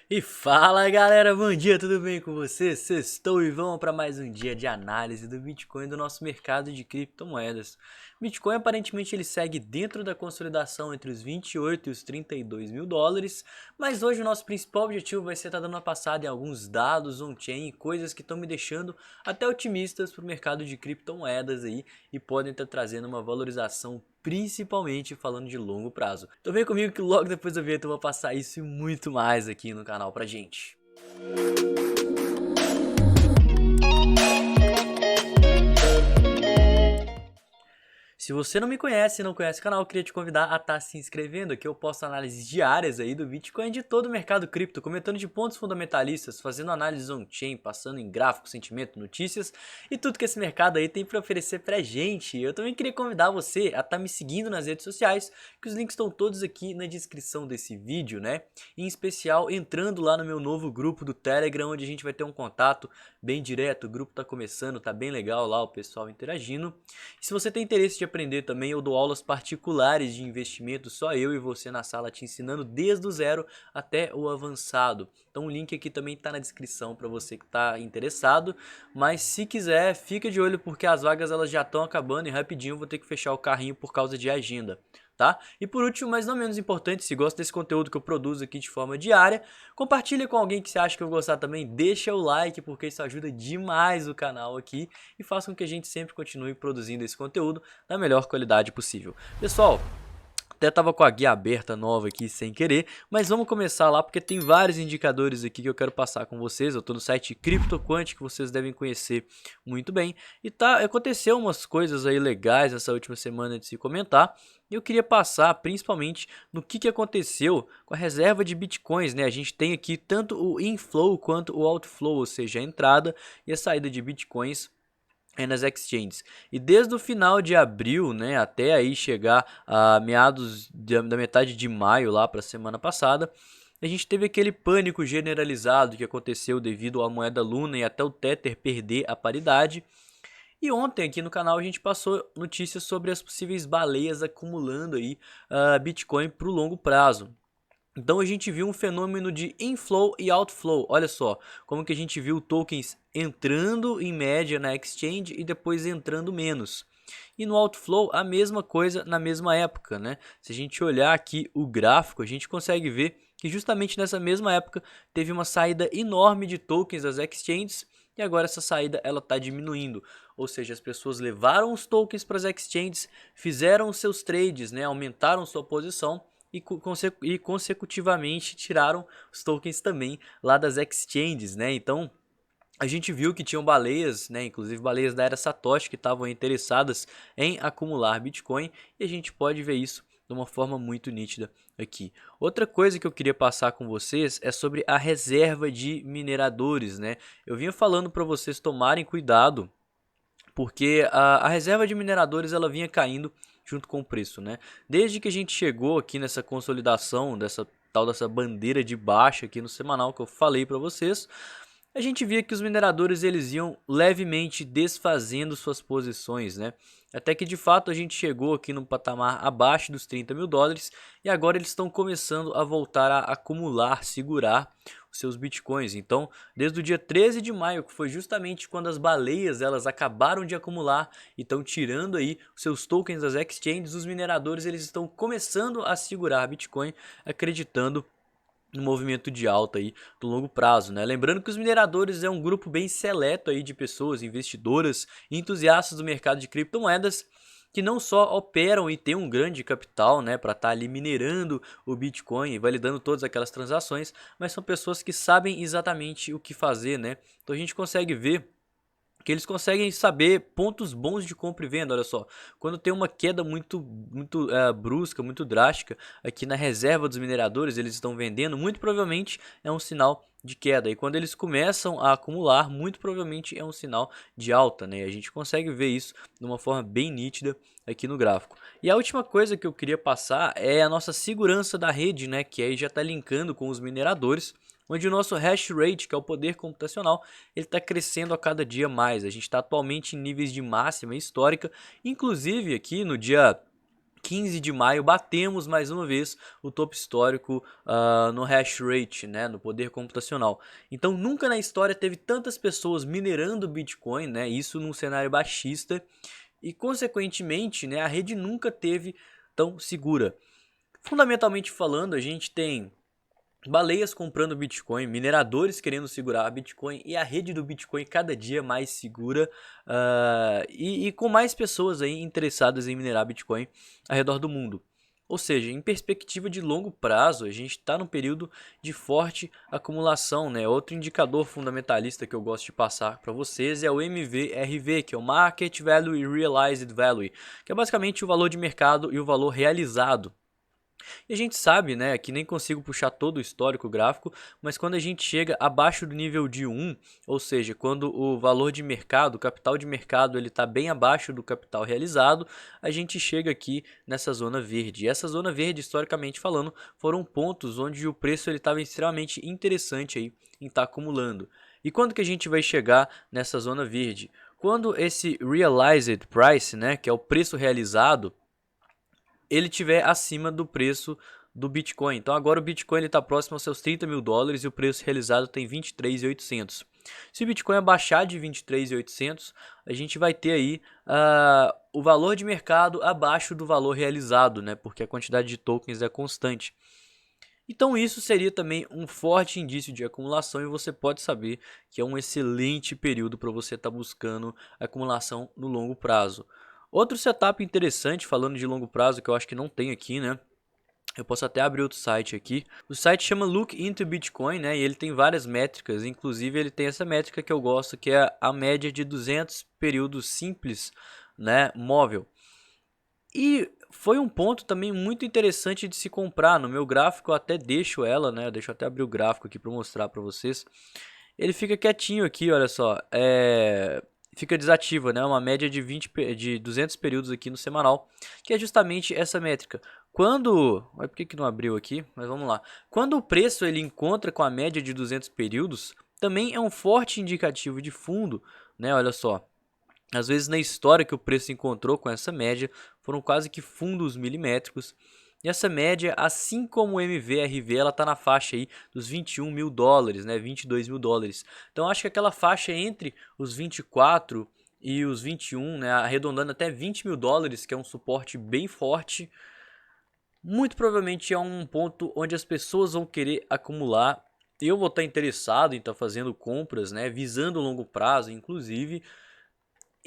E fala galera, bom dia, tudo bem com vocês? Sextou e vamos para mais um dia de análise do Bitcoin do nosso mercado de criptomoedas. Bitcoin aparentemente ele segue dentro da consolidação entre os 28 e os 32 mil dólares, mas hoje o nosso principal objetivo vai ser estar dando uma passada em alguns dados on-chain e coisas que estão me deixando até otimistas para o mercado de criptomoedas aí e podem estar trazendo uma valorização principalmente falando de longo prazo. Então vem comigo que logo depois da vinheta eu vou passar isso e muito mais aqui no canal pra gente. Se você não me conhece e não conhece o canal, eu queria te convidar a estar se inscrevendo, aqui eu posto análises diárias aí do Bitcoin e de todo o mercado cripto, comentando de pontos fundamentalistas, fazendo análises on-chain, passando em gráfico, sentimento, notícias e tudo que esse mercado aí tem para oferecer pra gente. Eu também queria convidar você a estar me seguindo nas redes sociais, que os links estão todos aqui na descrição desse vídeo, né? Em especial entrando lá no meu novo grupo do Telegram, onde a gente vai ter um contato bem direto, o grupo tá começando, tá bem legal lá, o pessoal interagindo. E se você tem interesse de aprender também, eu dou aulas particulares de investimento, só eu e você na sala te ensinando desde o zero até o avançado. Então o link aqui também está na descrição para você que está interessado, mas se quiser, fica de olho porque as vagas elas já estão acabando e rapidinho eu vou ter que fechar o carrinho por causa de agenda. Tá? E por último, mas não menos importante, se gosta desse conteúdo que eu produzo aqui de forma diária, compartilha com alguém que você acha que eu vou gostar também, deixa o like porque isso ajuda demais o canal aqui e faz com que a gente sempre continue produzindo esse conteúdo da melhor qualidade possível. Pessoal, até tava com a guia aberta nova aqui sem querer, mas vamos começar lá porque tem vários indicadores aqui que eu quero passar com vocês. Eu tô no site CryptoQuant que vocês devem conhecer muito bem e aconteceu umas coisas aí legais essa última semana de se comentar. E eu queria passar principalmente no que aconteceu com a reserva de bitcoins, né? A gente tem aqui tanto o inflow quanto o outflow, ou seja, a entrada e a saída de bitcoins nas exchanges. E desde o final de abril, né, até aí chegar a meados da metade de maio lá para a semana passada, a gente teve aquele pânico generalizado que aconteceu devido à moeda Luna e até o Tether perder a paridade. E ontem aqui no canal a gente passou notícias sobre as possíveis baleias acumulando aí Bitcoin para o longo prazo. Então a gente viu um fenômeno de inflow e outflow. Olha só, como que a gente viu tokens entrando em média na exchange e depois entrando menos. E no outflow a mesma coisa na mesma época, né? Se a gente olhar aqui o gráfico, a gente consegue ver que justamente nessa mesma época teve uma saída enorme de tokens das exchanges e agora essa saída ela está diminuindo. Ou seja, as pessoas levaram os tokens para as exchanges, fizeram os seus trades, né? Aumentaram sua posição e consecutivamente tiraram os tokens também lá das exchanges, né? Então a gente viu que tinham baleias, né, inclusive baleias da era Satoshi que estavam interessadas em acumular Bitcoin e a gente pode ver isso de uma forma muito nítida aqui. Outra coisa que eu queria passar com vocês é sobre a reserva de mineradores, né? Eu vinha falando para vocês tomarem cuidado porque a reserva de mineradores ela vinha caindo junto com o preço, né? Desde que a gente chegou aqui nessa consolidação dessa bandeira de baixa aqui no semanal que eu falei para vocês, a gente via que os mineradores eles iam levemente desfazendo suas posições, né? Até que de fato a gente chegou aqui no patamar abaixo dos 30 mil dólares e agora eles estão começando a voltar a acumular, segurar os seus bitcoins. Então, desde o dia 13 de maio, que foi justamente quando as baleias elas acabaram de acumular e estão tirando aí os seus tokens das exchanges, os mineradores eles estão começando a segurar Bitcoin, acreditando no movimento de alta aí do longo prazo, né? Lembrando que os mineradores é um grupo bem seleto aí de pessoas, investidoras e entusiastas do mercado de criptomoedas que não só operam e têm um grande capital, né, para estar ali minerando o Bitcoin e validando todas aquelas transações, mas são pessoas que sabem exatamente o que fazer, né? Então a gente consegue ver que eles conseguem saber pontos bons de compra e venda. Olha só, quando tem uma queda muito brusca, muito drástica aqui na reserva dos mineradores, eles estão vendendo, muito provavelmente é um sinal de queda, e quando eles começam a acumular, muito provavelmente é um sinal de alta, né? A gente consegue ver isso de uma forma bem nítida aqui no gráfico. E a última coisa que eu queria passar é a nossa segurança da rede, né? Que aí já está linkando com os mineradores, onde o nosso hash rate, que é o poder computacional, ele está crescendo a cada dia mais. A gente está atualmente em níveis de máxima histórica, inclusive aqui no dia 15 de maio, batemos mais uma vez o topo histórico no hash rate, né, no poder computacional. Então nunca na história teve tantas pessoas minerando Bitcoin, né, isso num cenário baixista, e consequentemente, né, a rede nunca teve tão segura. Fundamentalmente falando, a gente tem baleias comprando Bitcoin, mineradores querendo segurar Bitcoin e a rede do Bitcoin cada dia mais segura, e com mais pessoas aí interessadas em minerar Bitcoin ao redor do mundo. Ou seja, em perspectiva de longo prazo, a gente está num período de forte acumulação, né? Outro indicador fundamentalista que eu gosto de passar para vocês é o MVRV, que é o Market Value e Realized Value, que é basicamente o valor de mercado e o valor realizado. E a gente sabe, né, que nem consigo puxar todo o histórico gráfico, mas quando a gente chega abaixo do nível de 1, ou seja, quando o valor de mercado, o capital de mercado, ele está bem abaixo do capital realizado, a gente chega aqui nessa zona verde. E essa zona verde, historicamente falando, foram pontos onde o preço estava extremamente interessante aí em estar acumulando. E quando que a gente vai chegar nessa zona verde? Quando esse realized price, né, que é o preço realizado, ele tiver acima do preço do Bitcoin. Então agora o Bitcoin está próximo aos seus 30 mil dólares e o preço realizado tem 23.800. Se o Bitcoin abaixar de 23.800, a gente vai ter aí o valor de mercado abaixo do valor realizado, né? Porque a quantidade de tokens é constante. Então isso seria também um forte indício de acumulação e você pode saber que é um excelente período para você estar buscando acumulação no longo prazo. Outro setup interessante, falando de longo prazo, que eu acho que não tem aqui, né? Eu posso até abrir outro site aqui. O site chama Look into Bitcoin, né? E ele tem várias métricas, inclusive ele tem essa métrica que eu gosto, que é a média de 200 períodos simples, né, móvel. E foi um ponto também muito interessante de se comprar. No meu gráfico eu até deixo ela, né? Deixa eu até abrir o gráfico aqui para mostrar para vocês. Ele fica quietinho aqui, olha só. Fica desativo, né? Uma média de 200 períodos aqui no semanal, que é justamente essa métrica. Quando, olha por que não abriu aqui, mas vamos lá. Quando o preço ele encontra com a média de 200 períodos, também é um forte indicativo de fundo, né? Olha só. Às vezes na história que o preço encontrou com essa média foram quase que fundos milimétricos. E essa média, assim como o MVRV, ela está na faixa aí dos 21 mil dólares, né? 22 mil dólares. Então acho que aquela faixa entre os 24 e os 21, né? Arredondando até 20 mil dólares, que é um suporte bem forte, muito provavelmente é um ponto onde as pessoas vão querer acumular. Eu vou estar interessado em estar fazendo compras, né? Visando o longo prazo, inclusive.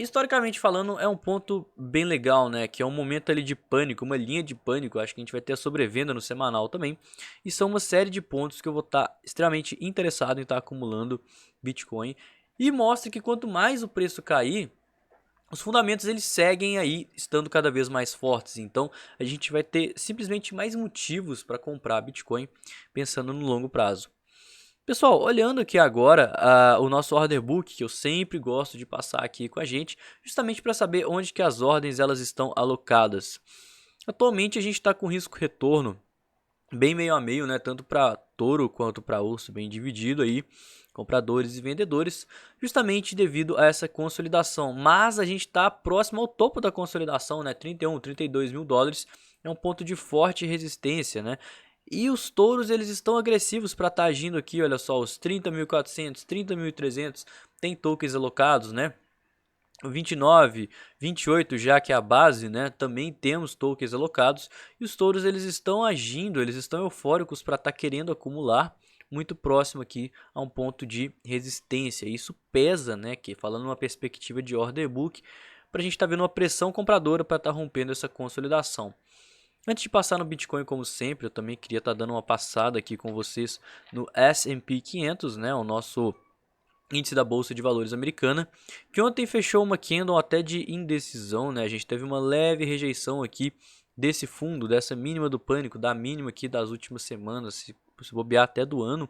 Historicamente falando, é um ponto bem legal, né? Que é um momento ali de pânico, uma linha de pânico. Acho que a gente vai ter a sobrevenda no semanal também. E são uma série de pontos que eu vou estar extremamente interessado em estar acumulando Bitcoin. E mostra que quanto mais o preço cair, os fundamentos eles seguem aí estando cada vez mais fortes. Então a gente vai ter simplesmente mais motivos para comprar Bitcoin pensando no longo prazo. Pessoal, olhando aqui agora o nosso order book, que eu sempre gosto de passar aqui com a gente, justamente para saber onde que as ordens elas estão alocadas. Atualmente a gente está com risco retorno bem meio a meio, né? Tanto para touro quanto para urso, bem dividido aí, compradores e vendedores, justamente devido a essa consolidação. Mas a gente está próximo ao topo da consolidação, né? 31, 32 mil dólares é um ponto de forte resistência, né? E os touros eles estão agressivos para estar agindo aqui, olha só, os 30.400, 30.300 tem tokens alocados, né? O 29, 28 já que é a base, né? Também temos tokens alocados e os touros eles estão agindo, eles estão eufóricos para estar querendo acumular muito próximo aqui a um ponto de resistência. Isso pesa, né? Que falando numa perspectiva de order book, para a gente estar vendo uma pressão compradora para estar rompendo essa consolidação. Antes de passar no Bitcoin, como sempre, eu também queria estar dando uma passada aqui com vocês no S&P 500, né, o nosso índice da Bolsa de Valores americana, que ontem fechou uma candle até de indecisão, né, a gente teve uma leve rejeição aqui desse fundo, dessa mínima do pânico, da mínima aqui das últimas semanas, se bobear até do ano.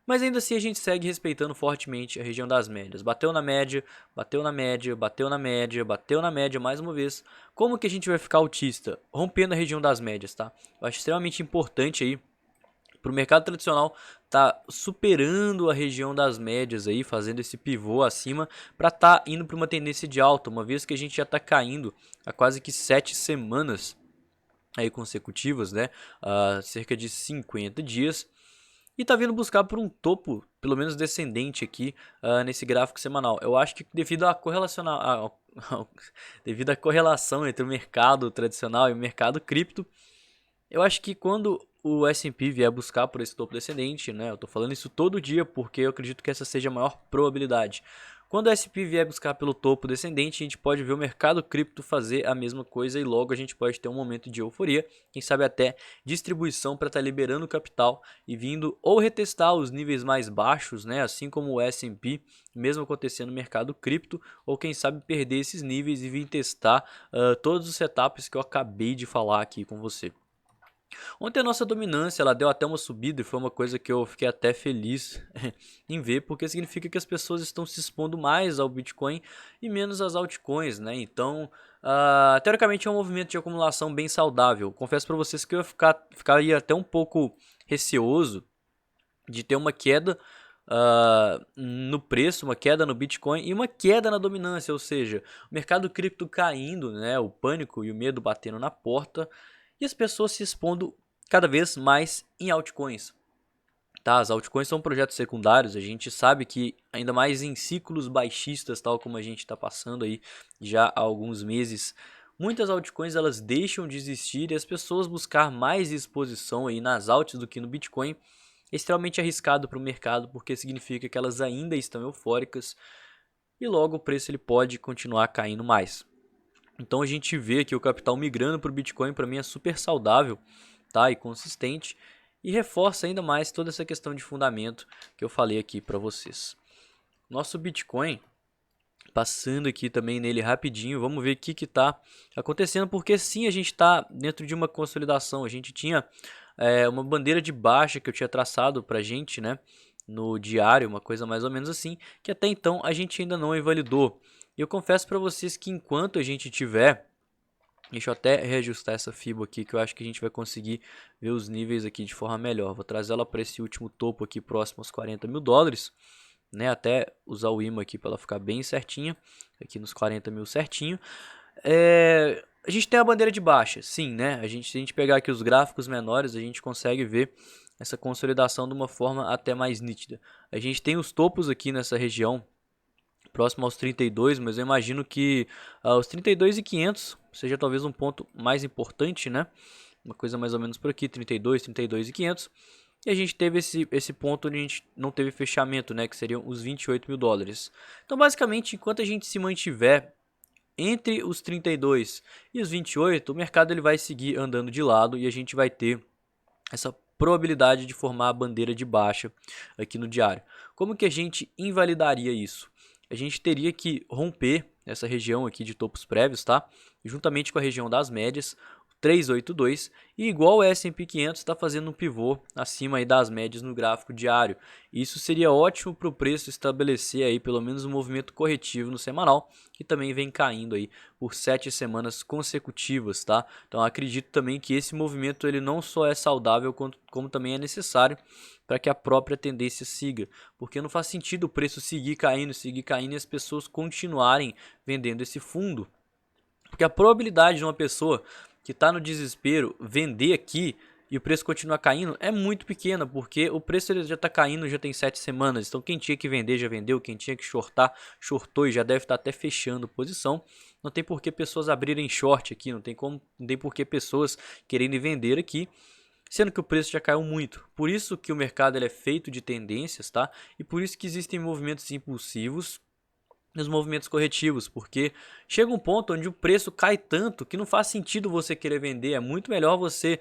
Mas ainda assim a gente segue respeitando fortemente a região das médias. Bateu na média, bateu na média, bateu na média, bateu na média mais uma vez. Como que a gente vai ficar autista? Rompendo a região das médias, tá? Eu acho extremamente importante aí para o mercado tradicional tá superando a região das médias aí, fazendo esse pivô acima para tá indo para uma tendência de alta, uma vez que a gente já está caindo há quase que 7 semanas aí consecutivas, né? Cerca de 50 dias. E tá vindo buscar por um topo, pelo menos descendente aqui, nesse gráfico semanal. Eu acho que devido à correlação entre o mercado tradicional e o mercado cripto, eu acho que quando o S&P vier buscar por esse topo descendente, né? Eu tô falando isso todo dia porque eu acredito que essa seja a maior probabilidade. Quando o S&P vier buscar pelo topo descendente, a gente pode ver o mercado cripto fazer a mesma coisa e logo a gente pode ter um momento de euforia, quem sabe até distribuição para estar liberando capital e vindo ou retestar os níveis mais baixos, né, assim como o S&P, mesmo acontecendo no mercado cripto, ou quem sabe perder esses níveis e vir testar todos os setups que eu acabei de falar aqui com você. Ontem a nossa dominância ela deu até uma subida e foi uma coisa que eu fiquei até feliz em ver, porque significa que as pessoas estão se expondo mais ao Bitcoin e menos às altcoins, né? Então, teoricamente é um movimento de acumulação bem saudável. Confesso para vocês que eu ficaria até um pouco receoso de ter uma queda no preço, uma queda no Bitcoin e uma queda na dominância, ou seja, o mercado cripto caindo, né? O pânico e o medo batendo na porta e as pessoas se expondo cada vez mais em altcoins. Tá, as altcoins são projetos secundários, a gente sabe que ainda mais em ciclos baixistas, tal como a gente está passando aí já há alguns meses, muitas altcoins elas deixam de existir e as pessoas buscar mais exposição aí nas altas do que no Bitcoin é extremamente arriscado para o mercado porque significa que elas ainda estão eufóricas e logo o preço ele pode continuar caindo mais. Então a gente vê que o capital migrando para o Bitcoin para mim é super saudável, tá? E consistente e reforça ainda mais toda essa questão de fundamento que eu falei aqui para vocês. Nosso Bitcoin, passando aqui também nele rapidinho, vamos ver o que está acontecendo, porque sim, a gente está dentro de uma consolidação. A gente tinha uma bandeira de baixa que eu tinha traçado para a gente, né? No diário, uma coisa mais ou menos assim, que até então a gente ainda não invalidou. E eu confesso para vocês que enquanto a gente tiver, deixa eu até reajustar essa FIBO aqui, que eu acho que a gente vai conseguir ver os níveis aqui de forma melhor. Vou trazer ela para esse último topo aqui, próximo aos 40 mil dólares, né? Até usar o imã aqui para ela ficar bem certinha, aqui nos 40 mil certinho. A gente tem a bandeira de baixa, sim, né? Se a gente pegar aqui os gráficos menores, a gente consegue ver essa consolidação de uma forma até mais nítida. A gente tem os topos aqui nessa região, próximo aos 32, mas eu imagino que os 32.500 seja talvez um ponto mais importante, né? Uma coisa mais ou menos por aqui, 32.500. E a gente teve esse ponto onde a gente não teve fechamento, né? Que seriam os 28 mil dólares. Então, basicamente, enquanto a gente se mantiver entre os 32 e os 28, o mercado ele vai seguir andando de lado e a gente vai ter essa probabilidade de formar a bandeira de baixa aqui no diário. Como que a gente invalidaria isso? A gente teria que romper essa região aqui de topos prévios, tá? Juntamente com a região das médias, 382, e igual o S&P 500 está fazendo um pivô acima aí das médias no gráfico diário. Isso seria ótimo para o preço estabelecer aí pelo menos um movimento corretivo no semanal, que também vem caindo aí por 7 semanas consecutivas, tá? Então acredito também que esse movimento ele não só é saudável, como também é necessário para que a própria tendência siga, porque não faz sentido o preço seguir caindo e as pessoas continuarem vendendo esse fundo, porque a probabilidade de uma pessoa que está no desespero vender aqui e o preço continuar caindo é muito pequena, porque o preço ele já está caindo já tem 7 semanas, então quem tinha que vender já vendeu, quem tinha que shortar, shortou e já deve estar até fechando posição. Não tem por que pessoas abrirem short aqui, não tem por que pessoas querendo vender aqui, sendo que o preço já caiu muito. Por isso que o mercado ele é feito de tendências, tá? E por isso que existem movimentos impulsivos nos movimentos corretivos, porque chega um ponto onde o preço cai tanto que não faz sentido você querer vender. É muito melhor você,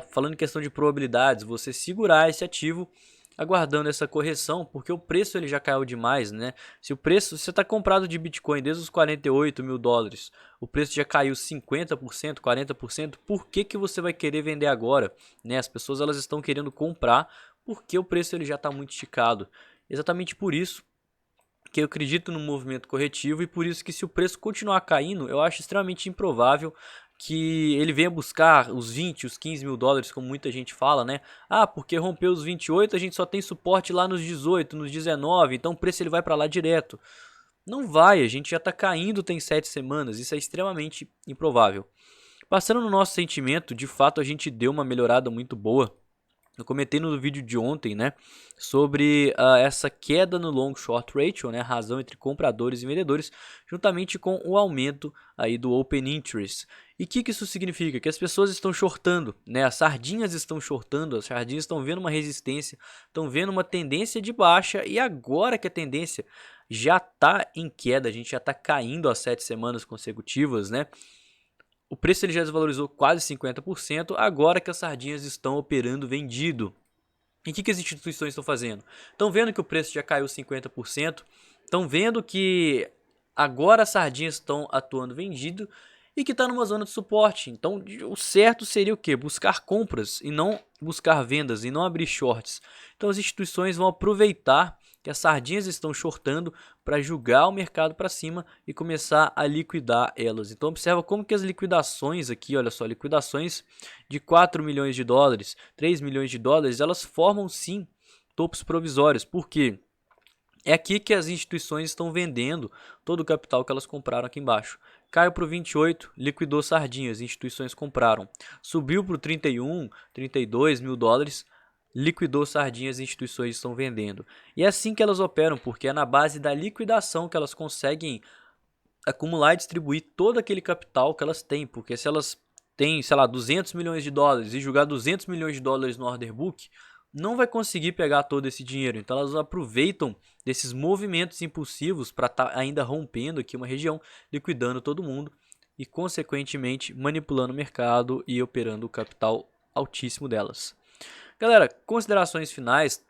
falando em questão de probabilidades, você segurar esse ativo aguardando essa correção, porque o preço ele já caiu demais, né? Se o preço, você está comprado de Bitcoin desde os 48 mil dólares, o preço já caiu 50%, 40%, por que que você vai querer vender agora? Né? As pessoas elas estão querendo comprar porque o preço ele já está muito esticado. Exatamente por isso que eu acredito no movimento corretivo e por isso que se o preço continuar caindo, eu acho extremamente improvável que ele venha buscar os 20, os 15 mil dólares, como muita gente fala, né? Ah, porque rompeu os 28, a gente só tem suporte lá nos 18, nos 19, então o preço ele vai para lá direto. Não vai, a gente já está caindo tem 7 semanas, isso é extremamente improvável. Passando no nosso sentimento, de fato a gente deu uma melhorada muito boa. Eu comentei no vídeo de ontem, né, sobre essa queda no long short ratio, né, a razão entre compradores e vendedores, juntamente com o aumento aí do open interest. E o que isso significa? Que as pessoas estão shortando, né, as sardinhas estão shortando, as sardinhas estão vendo uma resistência, estão vendo uma tendência de baixa, e agora que a tendência já está em queda, a gente já está caindo há 7 semanas consecutivas, né? O preço ele já desvalorizou quase 50%, agora que as sardinhas estão operando vendido. E o que as instituições estão fazendo? Estão vendo que o preço já caiu 50%, estão vendo que agora as sardinhas estão atuando vendido e que está numa zona de suporte. Então o certo seria o quê? Buscar compras e não buscar vendas e não abrir shorts. Então as instituições vão aproveitar que as sardinhas estão shortando para jogar o mercado para cima e começar a liquidar elas. Então observa como que as liquidações aqui, olha só, liquidações de 4 milhões de dólares, 3 milhões de dólares, elas formam sim topos provisórios. Por quê? É aqui que as instituições estão vendendo todo o capital que elas compraram aqui embaixo. Caiu para o 28, liquidou sardinhas, instituições compraram. Subiu para o 31, 32 mil dólares, liquidou sardinhas, instituições estão vendendo. E é assim que elas operam, porque é na base da liquidação que elas conseguem acumular e distribuir todo aquele capital que elas têm. Porque se elas têm, sei lá, 200 milhões de dólares e jogar 200 milhões de dólares no order book, não vai conseguir pegar todo esse dinheiro. Então elas aproveitam desses movimentos impulsivos para estar ainda rompendo aqui uma região, liquidando todo mundo e consequentemente manipulando o mercado e operando o capital altíssimo delas. Galera, considerações finais.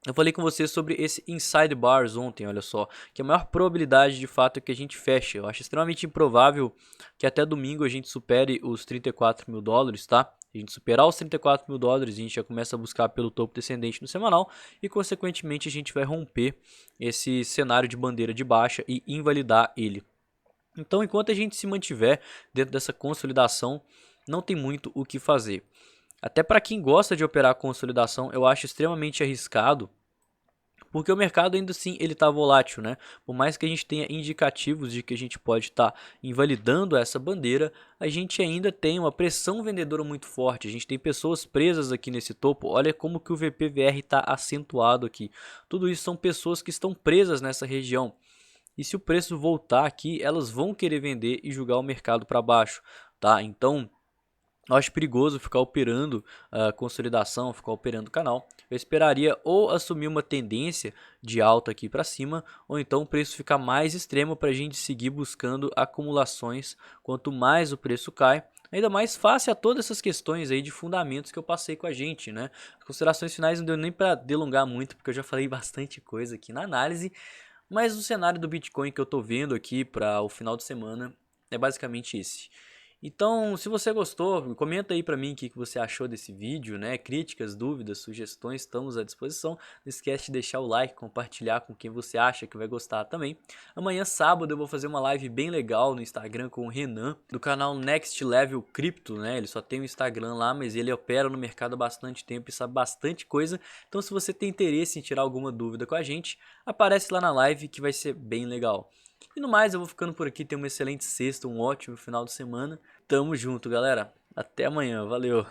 Eu falei com vocês sobre esse inside bars ontem, olha só, que a maior probabilidade de fato é que a gente feche. Eu acho extremamente improvável que até domingo a gente supere os 34 mil dólares, tá? A gente superar os 34 mil dólares, a gente já começa a buscar pelo topo descendente no semanal e consequentemente a gente vai romper esse cenário de bandeira de baixa e invalidar ele. Então enquanto a gente se mantiver dentro dessa consolidação, não tem muito o que fazer. Até para quem gosta de operar consolidação, eu acho extremamente arriscado, porque o mercado ainda assim ele está volátil, né? Por mais que a gente tenha indicativos de que a gente pode estar invalidando essa bandeira, a gente ainda tem uma pressão vendedora muito forte. A gente tem pessoas presas aqui nesse topo. Olha como que o VPVR está acentuado aqui. Tudo isso são pessoas que estão presas nessa região. E se o preço voltar aqui, elas vão querer vender e jogar o mercado para baixo, tá? Então eu acho perigoso ficar operando a consolidação, ficar operando o canal. Eu esperaria ou assumir uma tendência de alta aqui para cima, ou então o preço ficar mais extremo para a gente seguir buscando acumulações. Quanto mais o preço cai, ainda mais face a todas essas questões aí de fundamentos que eu passei com a gente, né? As considerações finais não deu nem para delongar muito, porque eu já falei bastante coisa aqui na análise, mas o cenário do Bitcoin que eu tô vendo aqui para o final de semana é basicamente esse. Então, se você gostou, comenta aí pra mim o que você achou desse vídeo, né? Críticas, dúvidas, sugestões, estamos à disposição. Não esquece de deixar o like, compartilhar com quem você acha que vai gostar também. Amanhã, sábado, eu vou fazer uma live bem legal no Instagram com o Renan, do canal Next Level Crypto, né? Ele só tem o Instagram lá, mas ele opera no mercado há bastante tempo e sabe bastante coisa. Então, se você tem interesse em tirar alguma dúvida com a gente, aparece lá na live que vai ser bem legal. E no mais, eu vou ficando por aqui. Tenha uma excelente sexta, um ótimo final de semana. Tamo junto, galera. Até amanhã. Valeu.